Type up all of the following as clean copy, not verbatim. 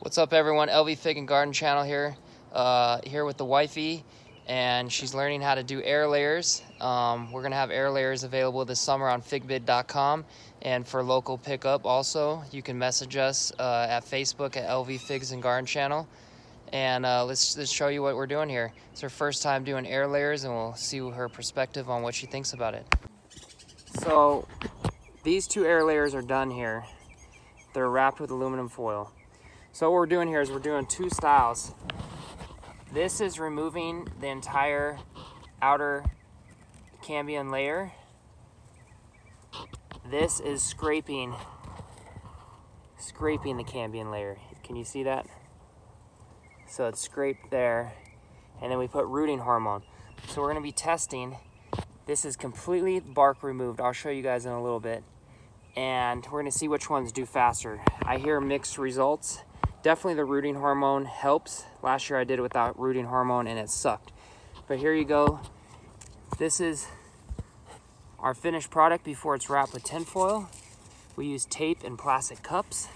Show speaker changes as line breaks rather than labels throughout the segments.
What's up, everyone? LV Fig and Garden Channel here. Here with the wifey, and she's learning how to do air layers. We're gonna have air layers available this summer on figbid.com, and for local pickup also. You can message us at Facebook at LV Figs and Garden Channel, and let's show you what we're doing here. It's her first time doing air layers, and we'll see her perspective on what she thinks about it. So these two air layers are done here. They're wrapped with aluminum foil. So what we're doing here is we're doing two styles. This is removing the entire outer cambium layer. This is scraping the cambium layer. Can you see that? So it's scraped there, and then we put rooting hormone. So we're gonna be testing. This is completely bark removed. I'll show you guys in a little bit. And we're gonna see which ones do faster. I hear mixed results. Definitely the rooting hormone helps. Last year I did it without rooting hormone and it sucked. But here you go. This is our finished product before it's wrapped with tinfoil. We use tape and plastic cups.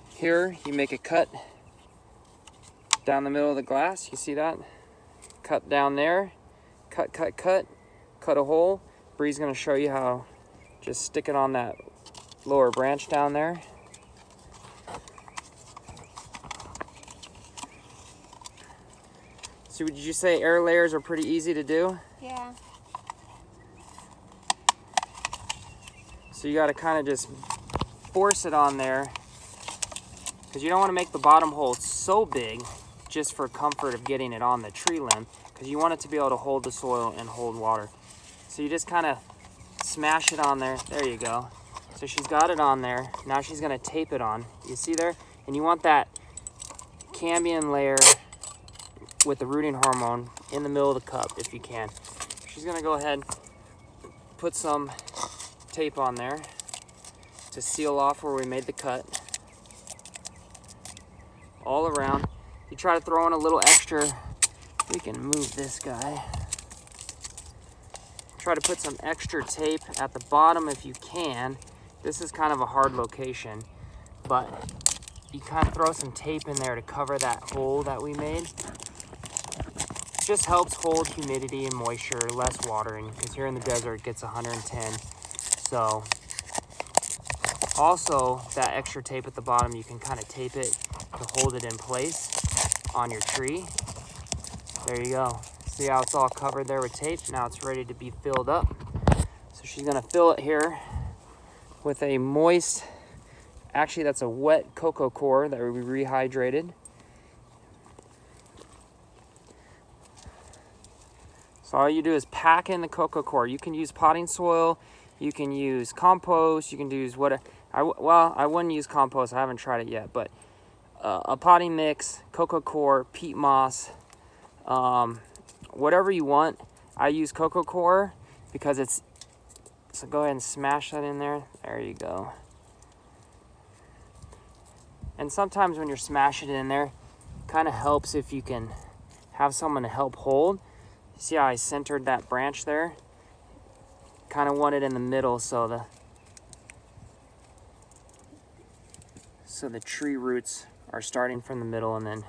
Here you make a cut down the middle of the glass. You see that? Cut down there. Cut a hole. Bree's gonna show you how. Just stick it on that lower branch down there. So would you say air layers are pretty easy to do?
Yeah.
So you gotta kind of just force it on there, because you don't want to make the bottom hole so big just for comfort of getting it on the tree limb, because you want it to be able to hold the soil and hold water. So you just kind of smash it on there. There you go. So she's got it on there. Now she's gonna tape it on. You see there? And you want that cambium layer with the rooting hormone in the middle of the cup if you can. She's gonna go ahead, put some tape on there to seal off where we made the cut. All around. You try to throw in a little extra. We can move this guy. Try to put some extra tape at the bottom if you can. This is kind of a hard location, but you kind of throw some tape in there to cover that hole that we made. Just helps hold humidity and moisture, less watering, because here in the desert it gets 110. So also that extra tape at the bottom, you can kind of tape it to hold it in place on your tree. There you go. See how it's all covered there with tape? Now it's ready to be filled up. So she's gonna fill it here with a moist, actually that's a wet cocoa core that we rehydrated. So all you do is pack in the cocoa core. You can use potting soil, you can use compost, you can use whatever. Well, I wouldn't use compost, I haven't tried it yet, but a potting mix, cocoa core, peat moss, whatever you want. I use cocoa core because it's, so go ahead and smash that in there. There you go. And sometimes when you're smashing it in there, kind of helps if you can have someone to help hold. See how I centered that branch there? Kind of want it in the middle so the tree roots are starting from the middle, and then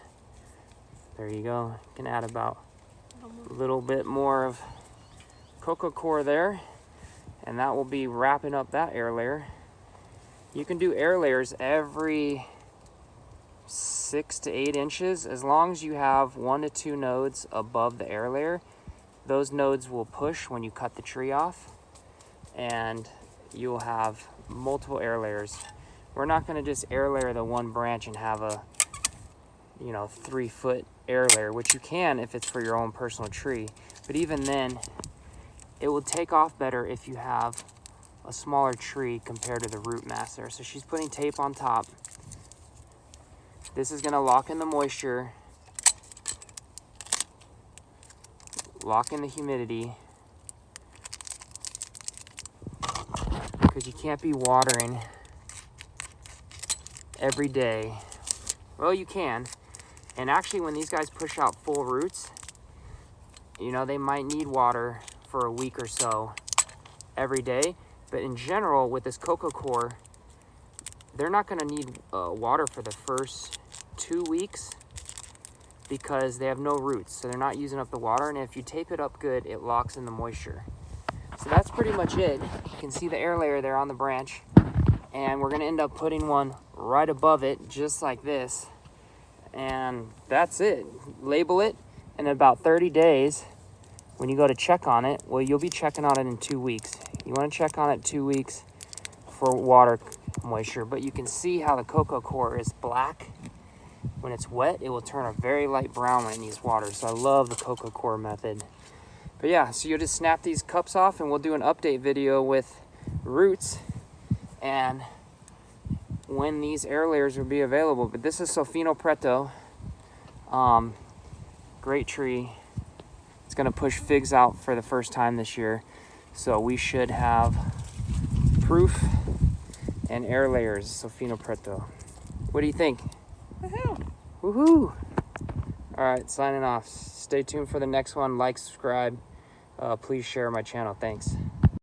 there you go. You can add about a little bit more of cocoa core there, and that will be wrapping up that air layer. You can do air layers every 6 to 8 inches as long as you have 1 to 2 nodes above the air layer. Those nodes will push when you cut the tree off, and you'll have multiple air layers. We're not going to just air layer the one branch and have a 3-foot air layer, which you can if it's for your own personal tree, but even then it will take off better if you have a smaller tree compared to the root mass there. So she's putting tape on top. This is going to lock in the moisture, lock in the humidity, because you can't be watering every day. Well, you can. And actually, when these guys push out full roots, they might need water for a week or so every day. But in general, with this cocoa core, they're not going to need water for the first 2 weeks because they have no roots, so they're not using up the water. And if you tape it up good, it locks in the moisture. So that's pretty much it. You can see the air layer there on the branch, and we're going to end up putting one right above it, just like this. And that's it. Label it, and in about 30 days, when you go to check on it, well, you'll be checking on it in 2 weeks. You want to check on it 2 weeks for water moisture, but you can see how the cocoa core is black. When it's wet, it will turn a very light brown when it needs water. So I love the cocoa core method. But yeah, so you'll just snap these cups off, and we'll do an update video with roots and when these air layers will be available. But this is Solfino Preto. Great tree. It's going to push figs out for the first time this year. So we should have proof and air layers, Solfino Preto. What do you think?
Woohoo!
Woohoo! All right, signing off. Stay tuned for the next one. Like, subscribe. Please share my channel. Thanks.